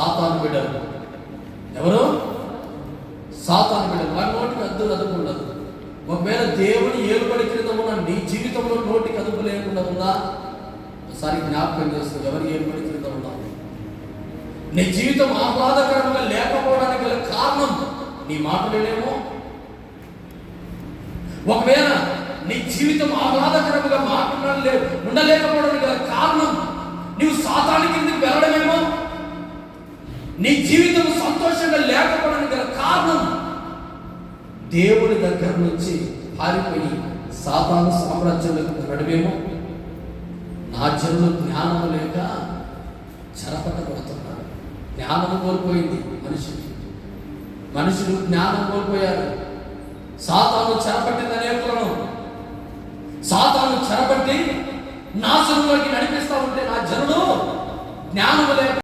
సాతాను బిడ్డలు. ఎవరు? సాతాను బిడ్డలు. వారి నోటికి అదుపు ఉండదు. ఒకవేళ దేవుని ఏలుబడి క్రింద ఉన్న నీ జీవితంలో నోటికి అదుపు లేకుండా ఉందా? ఒకసారి జ్ఞాపకం చేస్తూ, ఎవరి ఏలుబడి క్రింద ఉన్నావు? నీ జీవితం ఆహ్లాదకరంగా లేకపోవడానికి గల కారణం నీ మాటలేనేమో. ఒకవేళ నీ జీవితం ఆహ్లాదకరంగా ఉండలేకపోవడానికి గల కారణం నీవు సాతాను కిందకి వెళ్ళడమేమో. నీ జీవితం సంతోషంగా లేకపోవడానికి గల కారణం దేవుని దగ్గర నుంచి పారిపోయి సాతాను సామ్రాజ్యంలోకి వెళ్ళడమేమో. నా జనులు జ్ఞానము లేక చెరపట్టబడుతున్నారు. జ్ఞానము కోల్పోయింది మనుషులు జ్ఞానం కోల్పోయారు. సాతాను చెరపట్టింది అనేకులను. సాతాను చెరపట్టి నాశనంలోకి నడిపిస్తా ఉంటే నా జనులు జ్ఞానము లేక